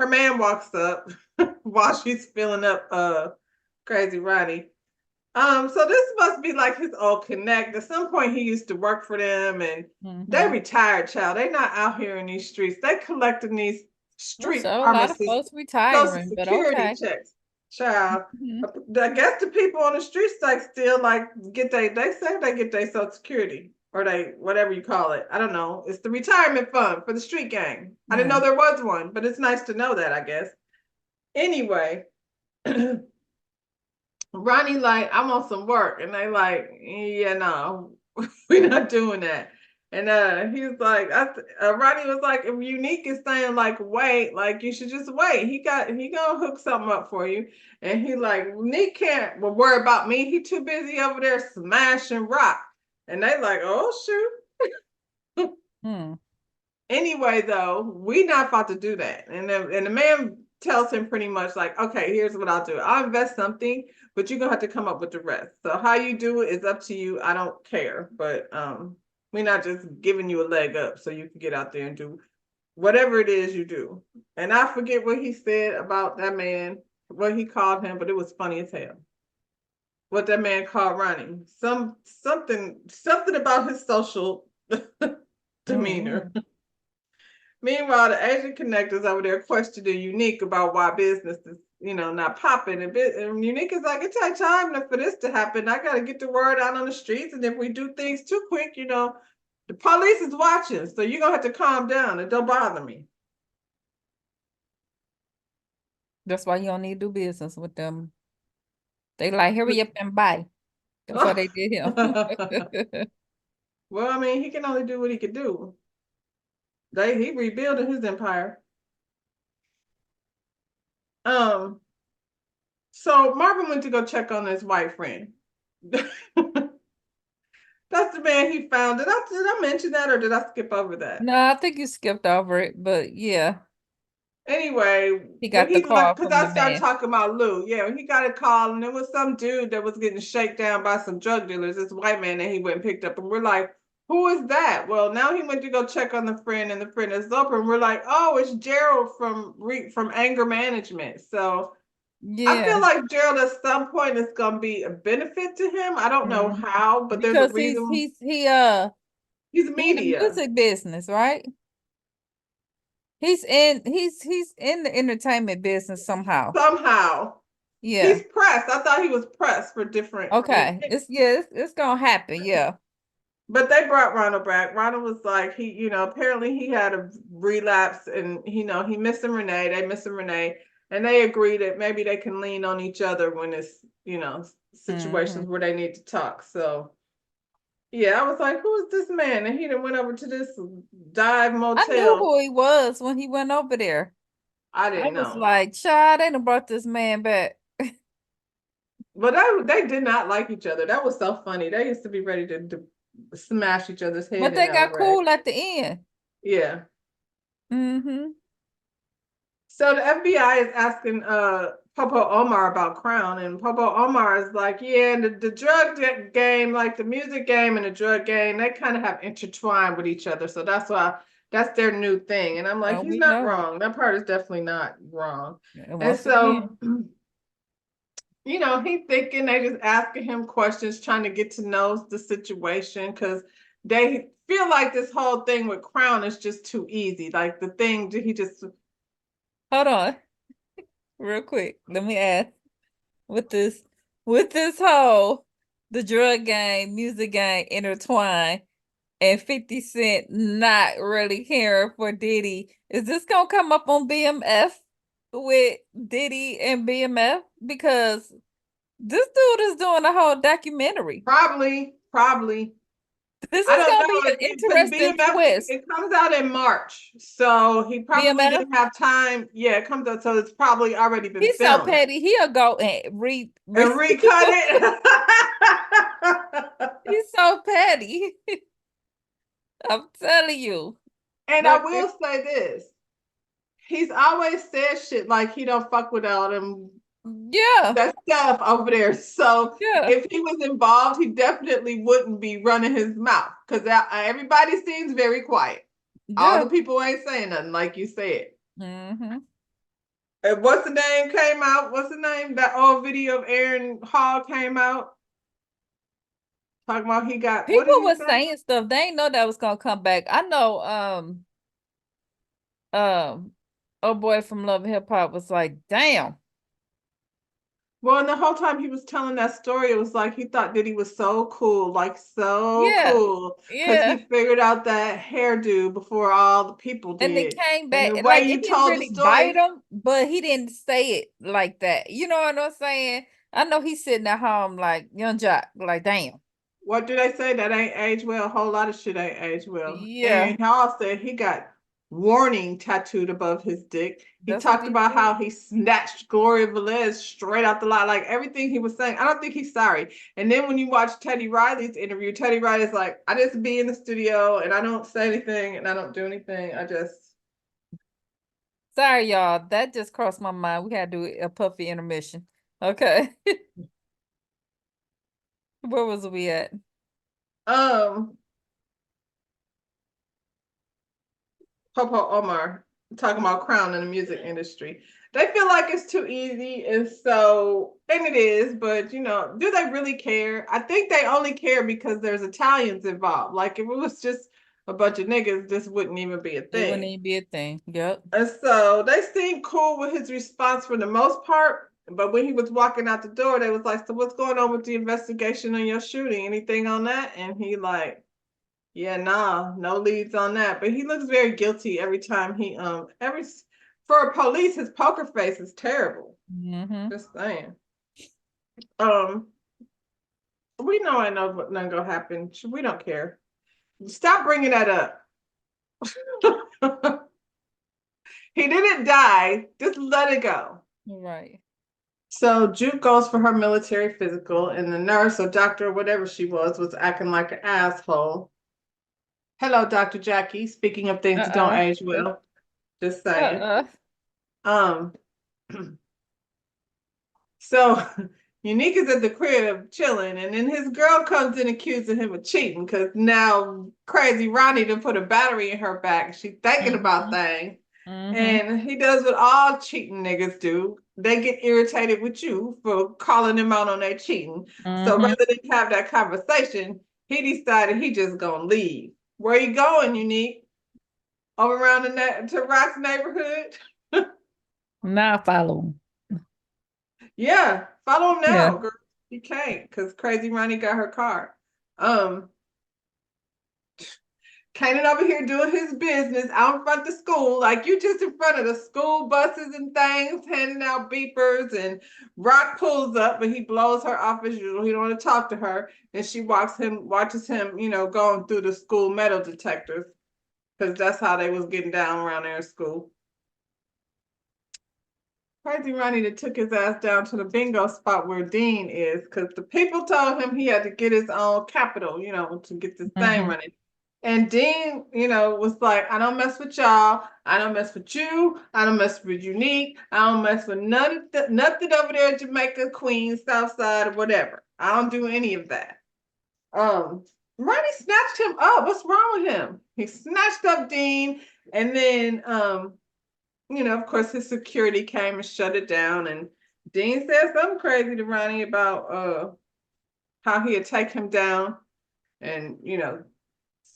[SPEAKER 1] man walks up while she's filling up Crazy Ronnie. So this must be like his old connect. At some point he used to work for them, and they retired, child. They not out here in these streets. They collecting these street pharmacists,
[SPEAKER 2] a lot of folks retiring,
[SPEAKER 1] Social Security checks. Child, I guess the people on the streets like still like they say they get their Social Security or they whatever you call it. I don't know. It's the retirement fund for the street gang. I didn't know there was one, but it's nice to know that, I guess. Anyway, Ronnie like, I want some work, and they like, yeah, no, we're not doing that. And he was like, Ronnie was like, if Unique is saying like, wait, like you should just wait. He gonna hook something up for you. And he like, Unique can't worry about me. He too busy over there smashing rock. And they like, oh shoot. Anyway, though, we not about to do that. And the man tells him pretty much like, okay, here's what I'll do. I'll invest something, but you're gonna have to come up with the rest. So how you do it is up to you. I don't care. But we're not just giving you a leg up so you can get out there and do whatever it is you do. And I forget what he said about that man, what he called him, but it was funny as hell. What that man called Ronnie. Something about his social demeanor.
[SPEAKER 2] Mm-hmm.
[SPEAKER 1] Meanwhile, the Asian connectors over there questioning Unique about why business is, not popping. And Unique is like, it takes time for this to happen. I got to get the word out on the streets. And if we do things too quick, the police is watching. So you're going to have to calm down and don't bother me.
[SPEAKER 2] That's why you don't need to do business with them. They like, hurry up and buy. That's why they did him.
[SPEAKER 1] Well, I mean, he can only do what he can do. He rebuilding his empire. So Marvin went to go check on his white friend. That's the man he found. Did I mention that or did I skip over that?
[SPEAKER 2] No, I think you skipped over it, but yeah.
[SPEAKER 1] Anyway,
[SPEAKER 2] he got the call
[SPEAKER 1] because
[SPEAKER 2] from
[SPEAKER 1] I
[SPEAKER 2] the
[SPEAKER 1] started
[SPEAKER 2] man.
[SPEAKER 1] talking about Lou. Yeah, he got a call and there was some dude that was getting shaken down by some drug dealers. This white man that he went and picked up, and we're like, who is that? Well, now he went to go check on the friend, and the friend is up, and we're like, oh, it's Gerald from anger management. So
[SPEAKER 2] Yeah,
[SPEAKER 1] I feel like Gerald at some point is gonna be a benefit to him. I don't know how, but there's a
[SPEAKER 2] because
[SPEAKER 1] reason.
[SPEAKER 2] he's
[SPEAKER 1] He's
[SPEAKER 2] in the
[SPEAKER 1] media.
[SPEAKER 2] music business, right? He's in the entertainment business somehow.
[SPEAKER 1] Yeah. He's pressed. I thought he was pressed for different.
[SPEAKER 2] Okay. It's gonna happen, yeah.
[SPEAKER 1] But they brought Ronald back. Ronald was like, he, apparently he had a relapse and, he missing Renee. They missing Renee. And they agree that maybe they can lean on each other when it's, situations where they need to talk. So, yeah, I was like, who is this man? And he done went over to this dive motel.
[SPEAKER 2] I knew who he was when he went over there.
[SPEAKER 1] I didn't know.
[SPEAKER 2] I was like, child, they done brought this man back.
[SPEAKER 1] But they did not like each other. That was so funny. They used to be ready to smash each other's head.
[SPEAKER 2] But they got cool at the end.
[SPEAKER 1] Yeah. So the FBI is asking Popo Omar about Crown, and Popo Omar is like, yeah, and the drug game, like the music game and the drug game, they kind of have intertwined with each other. So that's why that's their new thing. And I'm like, he's not wrong. That part is definitely not wrong. And so he's thinking they just asking him questions, trying to get to know the situation, because they feel like this whole thing with Crown is just too easy. Like the thing he just.
[SPEAKER 2] Hold on, real quick. Let me ask, with this whole the drug game, music game intertwined, and 50 Cent not really caring for Diddy, is this gonna come up on BMF with Diddy and BMF? Because this dude is doing a whole documentary.
[SPEAKER 1] Probably.
[SPEAKER 2] This is gonna be an interesting twist.
[SPEAKER 1] It comes out in March, so he probably didn't have time. Yeah, it comes out, so it's probably already been filmed.
[SPEAKER 2] He's so petty. He'll go and
[SPEAKER 1] recut it.
[SPEAKER 2] He's so petty. I'm telling you.
[SPEAKER 1] And I will say this: he's always said shit like he don't fuck with all them.
[SPEAKER 2] Yeah,
[SPEAKER 1] that stuff over there. So if he was involved, he definitely wouldn't be running his mouth, because everybody seems very quiet. All the people ain't saying nothing, like you said. And what's the name came out? What's the name? That old video of Aaron Hall came out talking about he got
[SPEAKER 2] people was saying stuff. They didn't know that was gonna come back. I know. Oh boy from Love and Hip Hop was like, damn.
[SPEAKER 1] Well, and the whole time he was telling that story, it was like he thought Diddy was so cool, like cool, because he figured out that hairdo before all the people did.
[SPEAKER 2] And they came back,
[SPEAKER 1] and the way you told the story,
[SPEAKER 2] bite him, but he didn't say it like that. You know what I'm saying? I know he's sitting at home like, young Jock, like, damn.
[SPEAKER 1] What do they say? That ain't age well. A whole lot of shit ain't age well.
[SPEAKER 2] Yeah.
[SPEAKER 1] And Hall said he got warning tattooed above his dick. He
[SPEAKER 2] That's what
[SPEAKER 1] talked about how he snatched Gloria Velez straight out the lot. Like everything he was saying, I don't think he's sorry. And then when you watch Teddy Riley's interview, Teddy Riley's like, I just be in the studio and I don't say anything and I don't do anything. I just.
[SPEAKER 2] Sorry, y'all. That just crossed my mind. We had to do a puffy intermission. Okay. Where was we at?
[SPEAKER 1] Popo Omar talking about Crown in the music industry. They feel like it's too easy, and it is, but do they really care? I think they only care because there's Italians involved. Like if it was just a bunch of niggas, this wouldn't even be a thing.
[SPEAKER 2] It wouldn't even be a thing. Yep.
[SPEAKER 1] And so they seemed cool with his response for the most part. But when he was walking out the door, they was like, so what's going on with the investigation on your shooting? Anything on that? And he like, yeah, nah, no leads on that. But he looks very guilty every time he for a police, his poker face is terrible. Just saying. We know I know what nothing gonna happen. We don't care. Stop bringing that up. He didn't die. Just let it go.
[SPEAKER 2] Right.
[SPEAKER 1] So Juke goes for her military physical, and the nurse or doctor or whatever she was acting like an asshole. Hello, Dr. Jackie. Speaking of things that don't age well. Just saying. So Unique is at the crib chilling, and then his girl comes in accusing him of cheating because now crazy Ronnie done put a battery in her back. She's thinking about things. And he does what all cheating niggas do. They get irritated with you for calling them out on their cheating. So rather than have that conversation, he decided he just gonna leave. Where you going, Unique? Over around to Rock's neighborhood?
[SPEAKER 2] Now follow him.
[SPEAKER 1] Yeah, follow him now, girl. You can't, because Crazy Ronnie got her car. Kanan over here doing his business out in front of the school, like you just in front of the school buses and things, handing out beepers, and Rock pulls up, but he blows her off as usual. He don't want to talk to her, and she watches him, going through the school metal detectors, because that's how they was getting down around there in school. Crazy Ronnie that took his ass down to the bingo spot where Dean is, because the people told him he had to get his own capital, to get this thing running. And Dean, was like, I don't mess with y'all. I don't mess with you. I don't mess with Unique. I don't mess with nothing over there in Jamaica, Queens, Southside, or whatever. I don't do any of that. Ronnie snatched him up. What's wrong with him? He snatched up Dean, and then, of course, his security came and shut it down. And Dean said something crazy to Ronnie about how he had taken him down and,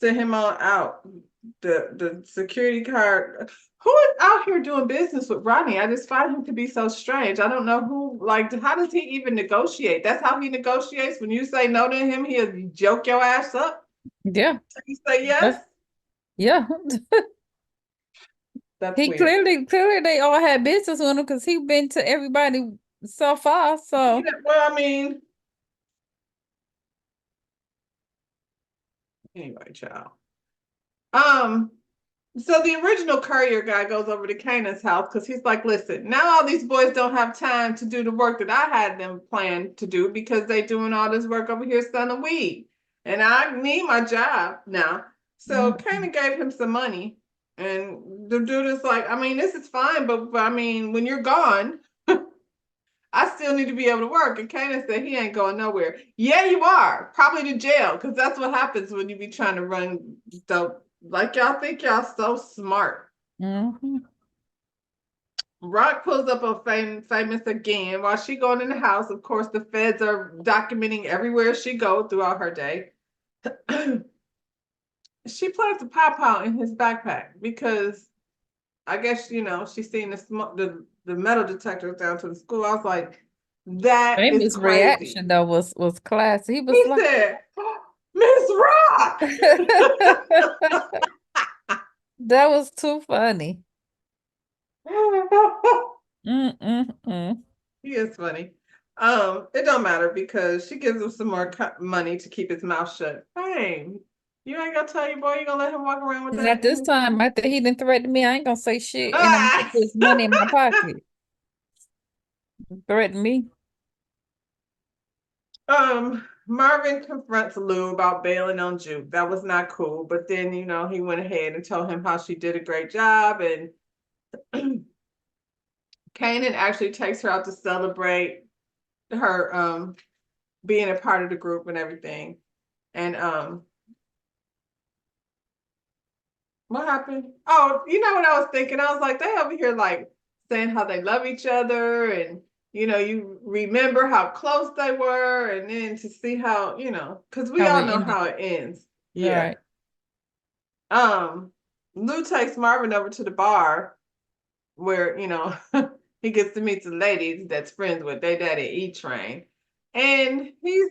[SPEAKER 1] sent him on out. The security guard, who is out here doing business with Ronnie? I just find him to be so strange. I don't know who, how does he even negotiate? That's how he negotiates. When you say no to him, he'll joke your ass up.
[SPEAKER 2] Yeah.
[SPEAKER 1] You say yes?
[SPEAKER 2] Yeah.
[SPEAKER 1] That's
[SPEAKER 2] he
[SPEAKER 1] weird.
[SPEAKER 2] clearly they all had business with him because he been to everybody so far. So
[SPEAKER 1] well, I mean, anyway, child. So the original courier guy goes over to Kanan's house because he's like, listen, now all these boys don't have time to do the work that I had them planned to do because they doing all this work over here selling weed. And I need my job now. So Kanan gave him some money. And the dude is like, I mean, this is fine, but I mean, when you're gone, I still need to be able to work. And Kanan said he ain't going nowhere. Yeah, you are. Probably to jail, because that's what happens when you be trying to run stuff. Like y'all think y'all so smart. Rock pulls up on Famous again while she going in the house. Of course, the feds are documenting everywhere she go throughout her day. She plants a pawpaw in his backpack because I guess she's seen the metal detectors down to the school. I was like, that is crazy.
[SPEAKER 2] Reaction though was classy. He
[SPEAKER 1] said, Miss Rock.
[SPEAKER 2] That was too funny.
[SPEAKER 1] He is funny. It don't matter because she gives him some more money to keep his mouth shut. Fine. You ain't gonna tell your boy you gonna let him walk around with
[SPEAKER 2] And
[SPEAKER 1] that
[SPEAKER 2] at this
[SPEAKER 1] in his
[SPEAKER 2] time, after he didn't threaten me, I ain't gonna say shit. And I'm gonna
[SPEAKER 1] ah!
[SPEAKER 2] put his money in my pocket. Threaten me.
[SPEAKER 1] Marvin confronts Lou about bailing on Juke. That was not cool. But then, he went ahead and told him how she did a great job. And Kanan actually takes her out to celebrate her being a part of the group and everything. And what happened? Oh, you know what I was thinking? I was like, they over here like saying how they love each other and you remember how close they were, and then to see how, because we
[SPEAKER 2] How
[SPEAKER 1] all
[SPEAKER 2] it
[SPEAKER 1] know
[SPEAKER 2] ended.
[SPEAKER 1] how it ends.
[SPEAKER 2] All
[SPEAKER 1] Yeah.
[SPEAKER 2] right.
[SPEAKER 1] Lou takes Marvin over to the bar where, he gets to meet the ladies that's friends with their daddy E-Train. And he's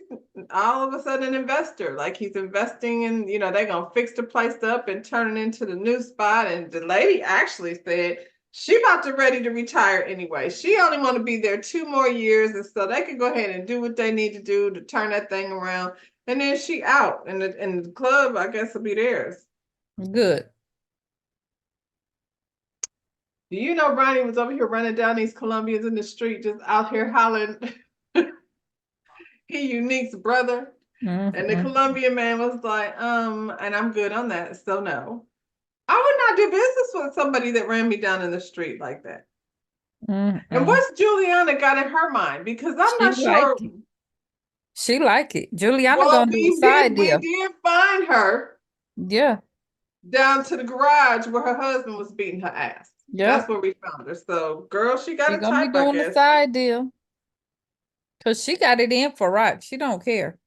[SPEAKER 1] all of a sudden an investor. Like he's investing in, they're gonna fix the place up and turn it into the new spot. And the lady actually said she about to ready to retire anyway. She only want to be there 2 more years, and so they can go ahead and do what they need to do to turn that thing around. And then she out, and the club, I guess, will be theirs.
[SPEAKER 2] Good.
[SPEAKER 1] Do you know Ronnie was over here running down these Colombians in the street, just out here hollering, he Unique's brother. And the Colombian man was like, and I'm good on that, so no. I would not do business with somebody that ran me down in the street like that. And what's Juliana got in her mind? Because I'm not sure.
[SPEAKER 2] She like it. Juliana
[SPEAKER 1] Well,
[SPEAKER 2] gonna do a side deal.
[SPEAKER 1] we did find her.
[SPEAKER 2] Yeah.
[SPEAKER 1] Down to the garage where her husband was beating her ass.
[SPEAKER 2] Yeah.
[SPEAKER 1] That's where we found her. So, girl, she got a
[SPEAKER 2] gonna
[SPEAKER 1] type,
[SPEAKER 2] be doing
[SPEAKER 1] I
[SPEAKER 2] a
[SPEAKER 1] guess.
[SPEAKER 2] side deal. Cause she got it in for rock. She don't care.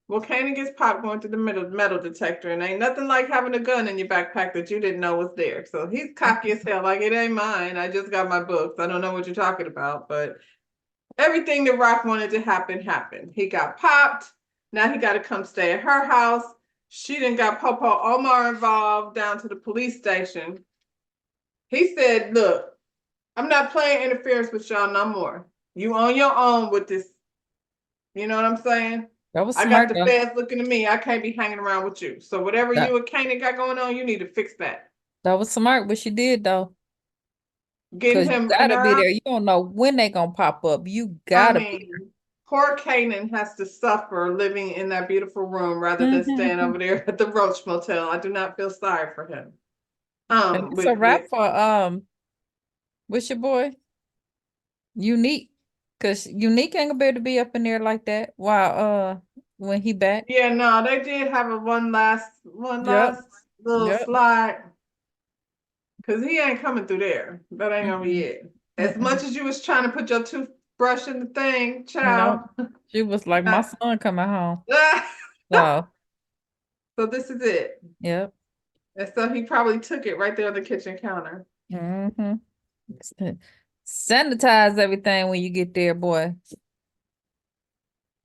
[SPEAKER 1] Well, Kanan gets popped going through the metal detector, and ain't nothing like having a gun in your backpack that you didn't know was there. So he's cocky as hell, like it ain't mine. I just got my books. I don't know what you're talking about, but everything that Rock wanted to happen happened. He got popped. Now he got to come stay at her house. She done got Popo Omar involved down to the police station. He said, "Look, I'm not playing interference with y'all no more. You on your own with this. You know what I'm saying?
[SPEAKER 2] That was
[SPEAKER 1] I
[SPEAKER 2] smart.
[SPEAKER 1] got the feds looking at me. I can't be hanging around with you. So whatever you and Kanan got going on, you need to fix that."
[SPEAKER 2] That was smart what she did though.
[SPEAKER 1] Getting
[SPEAKER 2] Cause you
[SPEAKER 1] him
[SPEAKER 2] gotta be
[SPEAKER 1] now.
[SPEAKER 2] there. You don't know when they gonna pop up. You
[SPEAKER 1] I
[SPEAKER 2] gotta be
[SPEAKER 1] mean, poor Kanan has to suffer living in that beautiful room rather than staying over there at the Roach Motel. I do not feel sorry for him.
[SPEAKER 2] And it's a wrap for what's your boy? Unique. Cause Unique ain't gonna be able to be up in there like that while when he back.
[SPEAKER 1] Yeah, no, they did have a one last little
[SPEAKER 2] Yep.
[SPEAKER 1] slide. Cause he ain't coming through there. That ain't gonna be it. As much as you was trying to put your toothbrush in the thing, child.
[SPEAKER 2] No. She was like, my son coming home.
[SPEAKER 1] So
[SPEAKER 2] So
[SPEAKER 1] this is it.
[SPEAKER 2] yep.
[SPEAKER 1] And so he probably took it right there on the kitchen counter.
[SPEAKER 2] Sanitize everything when you get there, boy.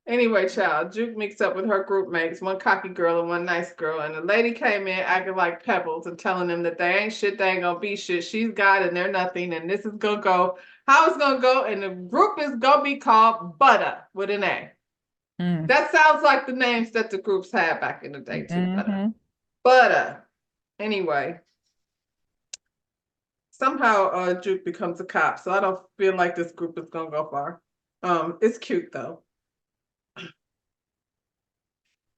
[SPEAKER 1] Anyway, child, Juke mixed up with her group mates, one cocky girl and one nice girl. And the lady came in acting like Pebbles and telling them that they ain't shit, they ain't gonna be shit. She's God and they're nothing. And this is gonna go how it's gonna go. And the group is gonna be called Butter with an A. That sounds like the names that the groups had back in the day, too. Butter. Anyway. Somehow Juke becomes a cop, so I don't feel like this group is gonna go far. It's cute though.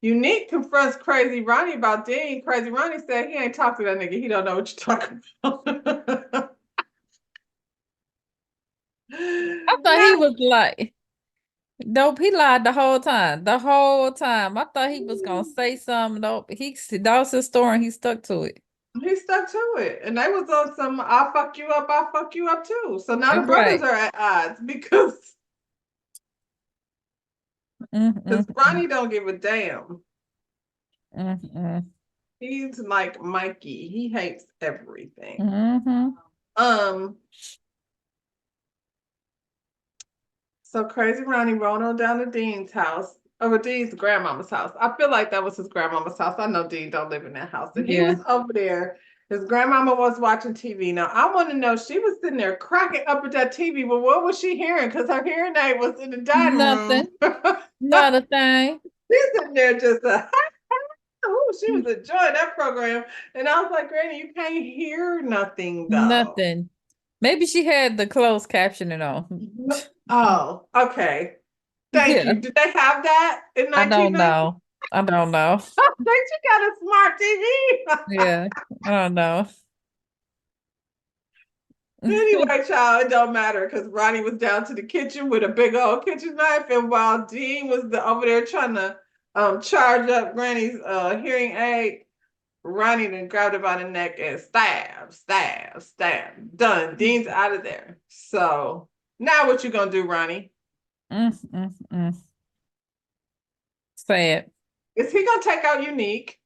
[SPEAKER 1] Unique confronts Crazy Ronnie about Dean. Crazy Ronnie said he ain't talked to that nigga. He don't know what you're talking about.
[SPEAKER 2] I thought he was like, nope, he lied the whole time. The whole time. I thought he was gonna say something. Nope. That was his story and he stuck to it.
[SPEAKER 1] He stuck to it. And they was on some I'll fuck you up too. So now the brothers are at odds because Ronnie don't give a damn. He's like Mikey. He hates everything. So Crazy Ronnie rolling on down to Dean's house, or Dean's grandmama's house. I feel like that was his grandmama's house. I know Dean don't live in that house. And he was over there, His grandmama was watching TV. Now I want to know, she was sitting there cracking up at that TV, but what was she hearing? Because her hearing aid was in the dining
[SPEAKER 2] Nothing.
[SPEAKER 1] room.
[SPEAKER 2] Not a thing.
[SPEAKER 1] She's sitting there just oh, she was enjoying that program. And I was like, Granny, you can't hear nothing though.
[SPEAKER 2] Nothing. Maybe she had the closed captioning on.
[SPEAKER 1] Oh, okay. Thank you. Did they have that in 1990?
[SPEAKER 2] I don't know. I don't know.
[SPEAKER 1] I think she got a smart TV.
[SPEAKER 2] Yeah, I don't know.
[SPEAKER 1] Anyway, child, it don't matter because Ronnie was down to the kitchen with a big old kitchen knife, and while Dean was over there trying to charge up Granny's hearing aid, Ronnie then grabbed her by the neck and stab, stab, stab. Done. Dean's out of there. So now what you gonna do, Ronnie?
[SPEAKER 2] Sad.
[SPEAKER 1] Is he gonna take out Unique?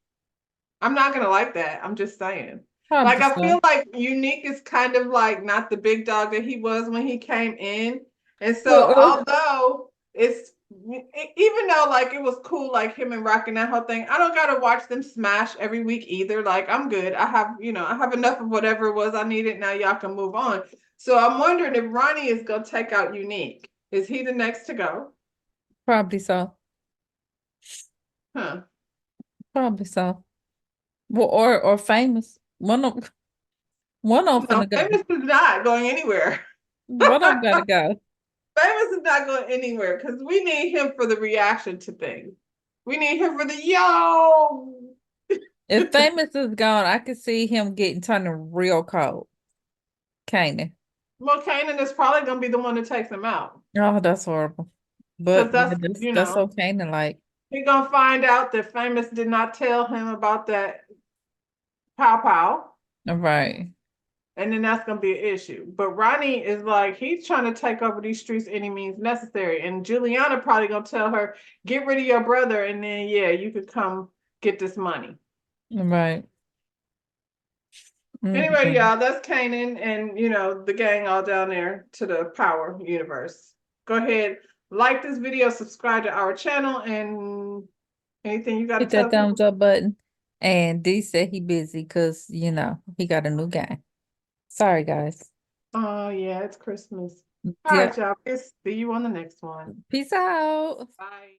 [SPEAKER 1] I'm not gonna like that. I'm just saying.
[SPEAKER 2] Probably
[SPEAKER 1] Like, I
[SPEAKER 2] so.
[SPEAKER 1] feel like Unique is kind of like not the big dog that he was when he came in. And so although it's, even though like it was cool, like him and Rock and that whole thing, I don't gotta watch them smash every week either. Like, I'm good. I have enough of whatever it was I needed. Now y'all can move on. So I'm wondering if Ronnie is gonna take out Unique. Is he the next to go?
[SPEAKER 2] Probably so.
[SPEAKER 1] Huh.
[SPEAKER 2] Probably so. Well, or Famous. One of them finna go.
[SPEAKER 1] Famous is not going anywhere.
[SPEAKER 2] One of them gotta go.
[SPEAKER 1] Famous is not going anywhere because we need him for the reaction to things. We need him for the yo.
[SPEAKER 2] If Famous is gone, I could see him turning real cold. Kanan.
[SPEAKER 1] Well, Kanan is probably gonna be the one that takes him out.
[SPEAKER 2] Oh, that's horrible. But
[SPEAKER 1] That's
[SPEAKER 2] that's so Kanan like.
[SPEAKER 1] He's gonna find out that Famous did not tell him about that pow pow.
[SPEAKER 2] Right.
[SPEAKER 1] And then that's gonna be an issue. But Ronnie is like, he's trying to take over these streets any means necessary. And Juliana probably gonna tell her, get rid of your brother, and then yeah, you could come get this money.
[SPEAKER 2] Right.
[SPEAKER 1] Anyway, y'all, that's Kanan and the gang all down there to the Power universe. Go ahead, like this video, subscribe to our channel, and anything you got to
[SPEAKER 2] hit
[SPEAKER 1] tell
[SPEAKER 2] that thumbs up button. And D said he busy because he got a new gang. Sorry, guys.
[SPEAKER 1] Oh yeah, it's Christmas. All
[SPEAKER 2] Yep.
[SPEAKER 1] right, y'all. See you on the next one.
[SPEAKER 2] Peace out.
[SPEAKER 1] Bye.